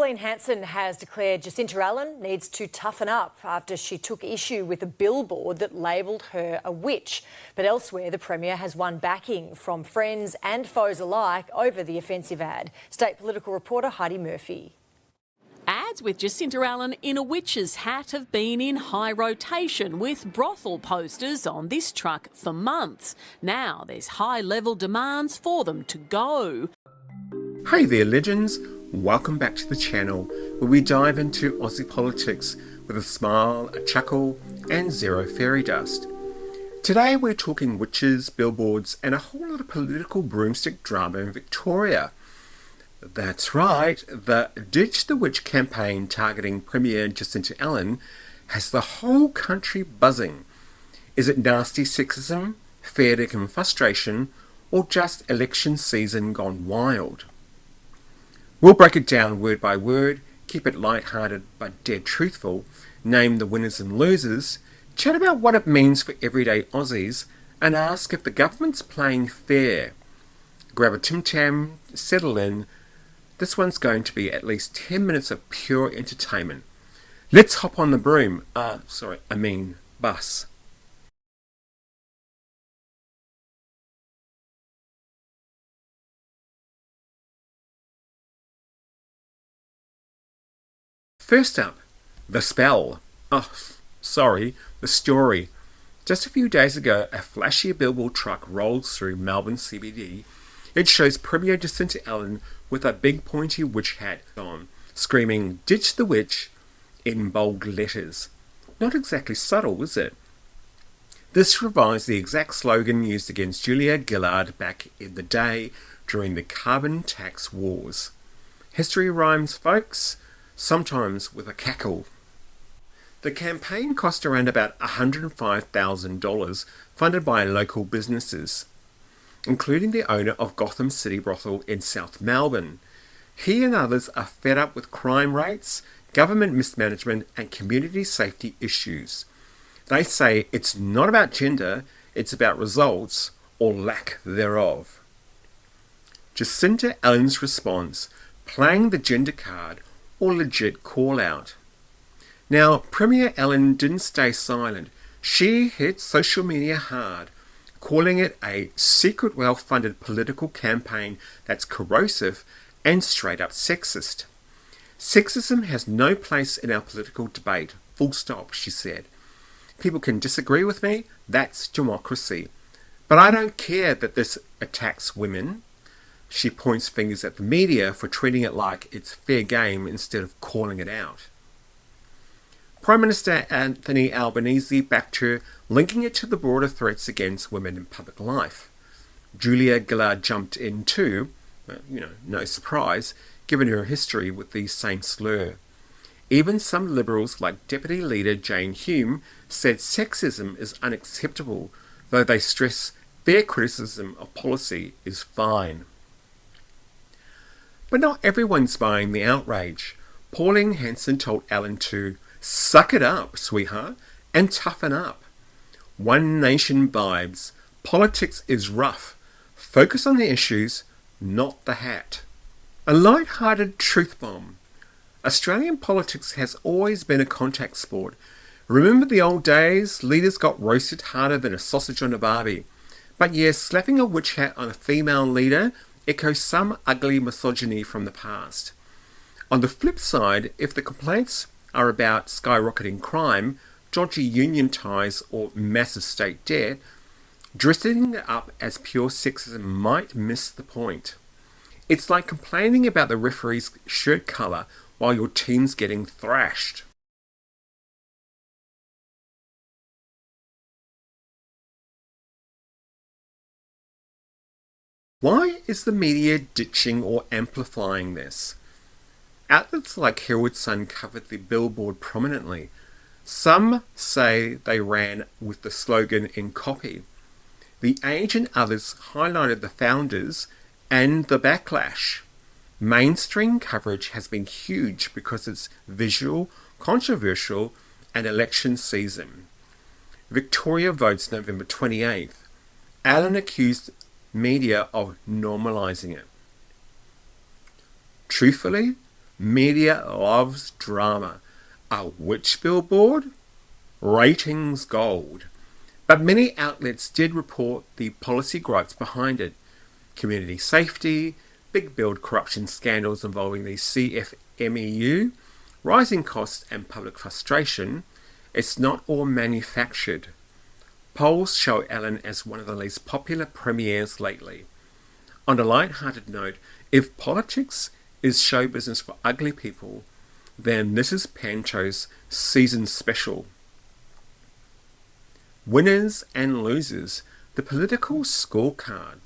Pauline Hanson has declared Jacinta Allan needs to toughen up after she took issue with a billboard that labelled her a witch. But elsewhere, the Premier has won backing from friends and foes alike over the offensive ad. State political reporter Heidi Murphy. Ads with Jacinta Allan in a witch's hat have been in high rotation, with brothel posters on this truck for months. Now there's high-level demands for them to go. Hey there, legends. Welcome back to the channel, where we dive into Aussie politics with a smile, a chuckle and zero fairy dust. Today we're talking witches, billboards and a whole lot of political broomstick drama in Victoria. That's right, the Ditch the Witch campaign targeting Premier Jacinta Allan has the whole country buzzing. Is it nasty sexism, fair dinkum frustration, or just election season gone wild? We'll break it down word by word, keep it light-hearted but dead truthful, name the winners and losers, chat about what it means for everyday Aussies, and ask if the government's playing fair. Grab a Tim Tam, settle in. This one's going to be at least 10 minutes of pure entertainment. Let's hop on the broom. Bus. First up, the spell. The story. Just a few days ago, a flashy billboard truck rolls through Melbourne CBD. It shows Premier Jacinta Allan with a big pointy witch hat on, screaming, "Ditch the witch," in bold letters. Not exactly subtle, is it? This revives the exact slogan used against Julia Gillard back in the day during the carbon tax wars. History rhymes, folks. Sometimes with a cackle. The campaign cost around about $105,000, funded by local businesses, including the owner of Gotham City Brothel in South Melbourne. He and others are fed up with crime rates, government mismanagement and community safety issues. They say it's not about gender, it's about results or lack thereof. Jacinta Allan's response, playing the gender card or legit call-out. Now, Premier Allan didn't stay silent. She hit social media hard, calling it a secret well-funded political campaign that's corrosive and straight-up sexist. Sexism has no place in our political debate, full stop, she said. People can disagree with me, that's democracy. But I don't care that this attacks women. She points fingers at the media for treating it like it's fair game instead of calling it out. Prime Minister Anthony Albanese backed her, linking it to the broader threats against women in public life. Julia Gillard jumped in too, no surprise, given her history with the same slur. Even some Liberals like Deputy Leader Jane Hume said sexism is unacceptable, though they stress fair criticism of policy is fine. But not everyone's buying the outrage. Pauline Hanson told Allan to suck it up, sweetheart, and toughen up. One Nation vibes. Politics is rough. Focus on the issues, not the hat. A light-hearted truth bomb. Australian politics has always been a contact sport. Remember the old days? Leaders got roasted harder than a sausage on a barbie. But yes, slapping a witch hat on a female leader echoes some ugly misogyny from the past. On the flip side, if the complaints are about skyrocketing crime, dodgy union ties or massive state debt, dressing it up as pure sexism might miss the point. It's like complaining about the referee's shirt colour while your team's getting thrashed. Why is the media ditching or amplifying this? Outlets like Herald Sun covered the billboard prominently. Some say they ran with the slogan in copy. The Age and others highlighted the founders and the backlash. Mainstream coverage has been huge because it's visual, controversial, and election season. Victoria votes November 28th. Allan accused media of normalising it. Truthfully, Media loves drama. A witch billboard? Ratings gold. But many outlets did report the policy gripes behind it. Community safety, big build corruption scandals involving the CFMEU, rising costs and public frustration. It's not all manufactured. Polls show Allan as one of the least popular premiers lately. On a light-hearted note, if politics is show business for ugly people, then this is Pancho's season special. Winners and losers, the political scorecard.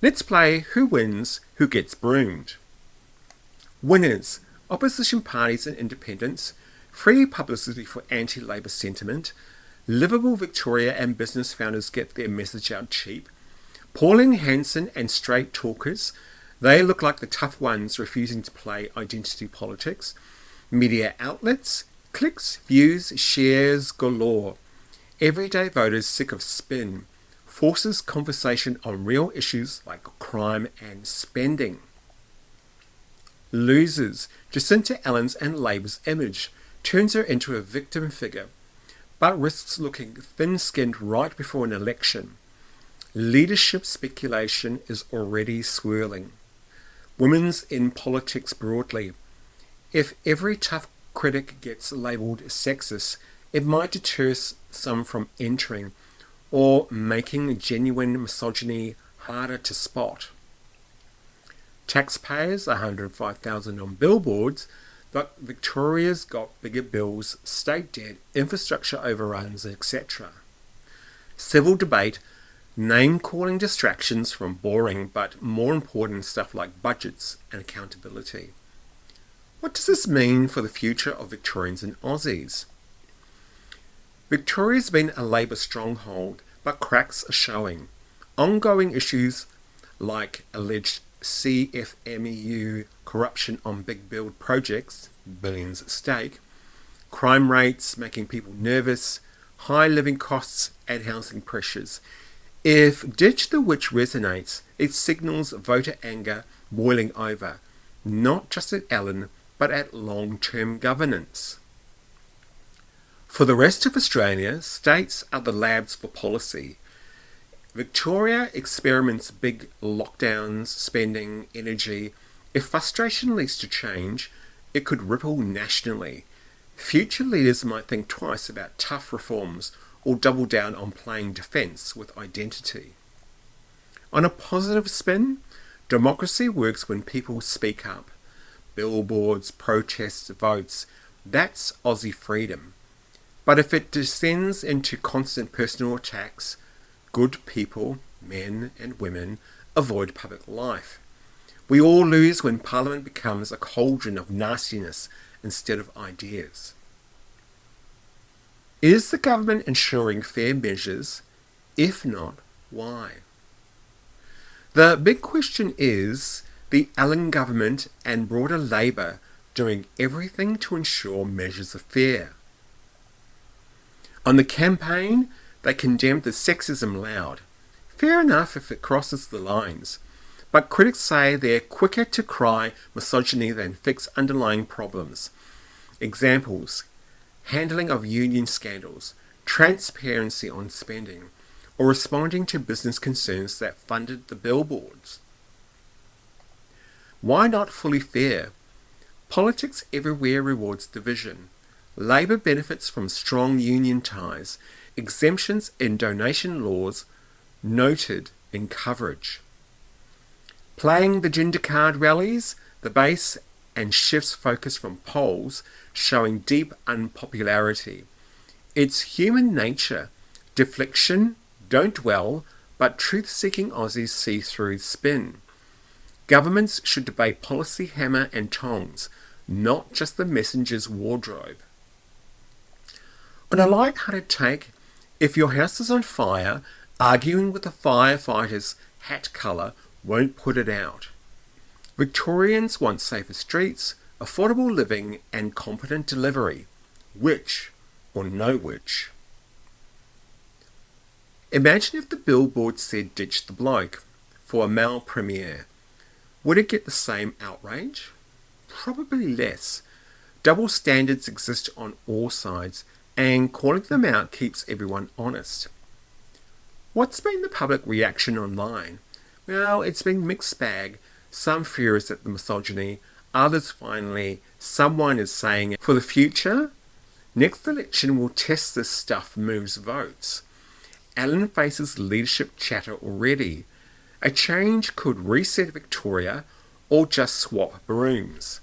Let's play Who Wins, Who Gets Broomed. Winners, opposition parties and independents, free publicity for anti-Labor sentiment, livable Victoria and business founders get their message out cheap, Pauline Hanson and straight talkers, they look like the tough ones refusing to play identity politics, media outlets, clicks, views, shares galore, everyday voters sick of spin, forces conversation on real issues like crime and spending. Losers, Jacinta Allan's and Labor's image turns her into a victim figure, but risks looking thin-skinned right before an election. Leadership speculation is already swirling. Women's in politics broadly. If every tough critic gets labelled sexist, it might deter some from entering or making genuine misogyny harder to spot. Taxpayers, $105,000 on billboards, but Victoria's got bigger bills, state debt, infrastructure overruns, etc. Civil debate, name-calling distractions from boring but more important stuff like budgets and accountability. What does this mean for the future of Victorians and Aussies? Victoria's been a Labor stronghold, but cracks are showing. Ongoing issues like alleged CFMEU corruption on big build projects, billions at stake, crime rates making people nervous, high living costs and housing pressures. If Ditch the Witch resonates, it signals voter anger boiling over, not just at Allan, but at long-term governance. For the rest of Australia, states are the labs for policy. Victoria experiments big lockdowns, spending, energy. If frustration leads to change, it could ripple nationally. Future leaders might think twice about tough reforms or double down on playing defence with identity. On a positive spin, democracy works when people speak up. Billboards, protests, votes, that's Aussie freedom. But if it descends into constant personal attacks, good people, men and women, avoid public life. We all lose when Parliament becomes a cauldron of nastiness instead of ideas. Is the government ensuring fair measures? If not, why? The big question is the Allan government and broader Labor doing everything to ensure measures are fair. On the campaign, they condemned the sexism loud. Fair enough if it crosses the lines, but critics say they're quicker to cry misogyny than fix underlying problems. Examples: handling of union scandals, transparency on spending, or responding to business concerns that funded the billboards. Why not fully fair? Politics everywhere rewards division. Labor benefits from strong union ties, exemptions in donation laws noted in coverage. Playing the gender card rallies, the base and shifts focus from polls showing deep unpopularity. It's human nature. Deflection, don't dwell, but truth-seeking Aussies see through spin. Governments should debate policy hammer and tongs, not just the messenger's wardrobe. On a light-hearted take, if your house is on fire, arguing with the firefighter's hat colour won't put it out. Victorians want safer streets, affordable living and competent delivery. Which or no which? Imagine if the billboard said ditch the bloke for a male premier. Would it get the same outrage? probably less. Double standards exist on all sides, and calling them out keeps everyone honest. What's been the public reaction online? Well, it's been mixed bag. Some furious at the misogyny, others finally, someone is saying it for the future. Next election will test this stuff moves votes. Allan faces leadership chatter already. A change could reset Victoria or just swap brooms.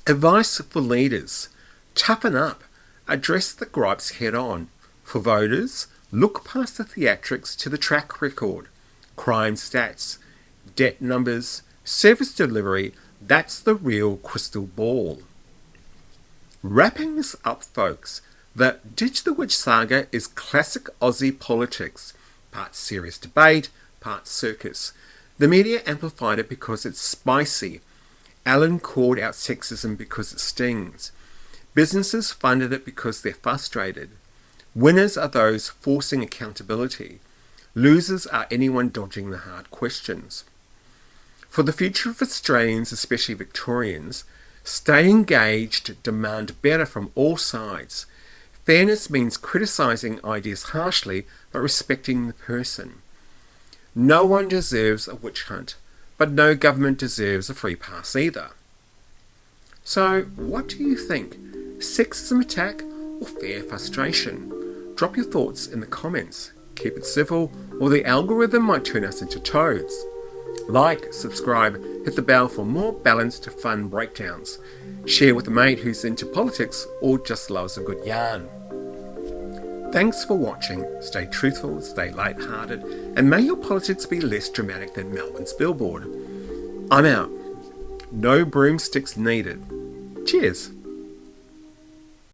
Advice for leaders: toughen up, address the gripes head on. For voters, look past the theatrics to the track record. Crime stats, debt numbers, service delivery, that's the real crystal ball. Wrapping this up, folks, the Ditch the Witch saga is classic Aussie politics. Part serious debate, part circus. The media amplified it because it's spicy. Allan called out sexism because it stings. Businesses funded it because they're frustrated. Winners are those forcing accountability. Losers are anyone dodging the hard questions. For the future of Australians, especially Victorians, stay engaged, demand better from all sides. Fairness means criticising ideas harshly but respecting the person. No one deserves a witch hunt, but no government deserves a free pass either. So, what do you think? Sexism attack or fair frustration? Drop your thoughts in the comments. Keep it civil, or the algorithm might turn us into toads. Like, subscribe, hit the bell for more balanced, fun breakdowns. Share with a mate who's into politics or just loves a good yarn. Thanks for watching. Stay truthful, stay light-hearted, and may your politics be less dramatic than Melbourne's Billboard. I'm out. No broomsticks needed. Cheers.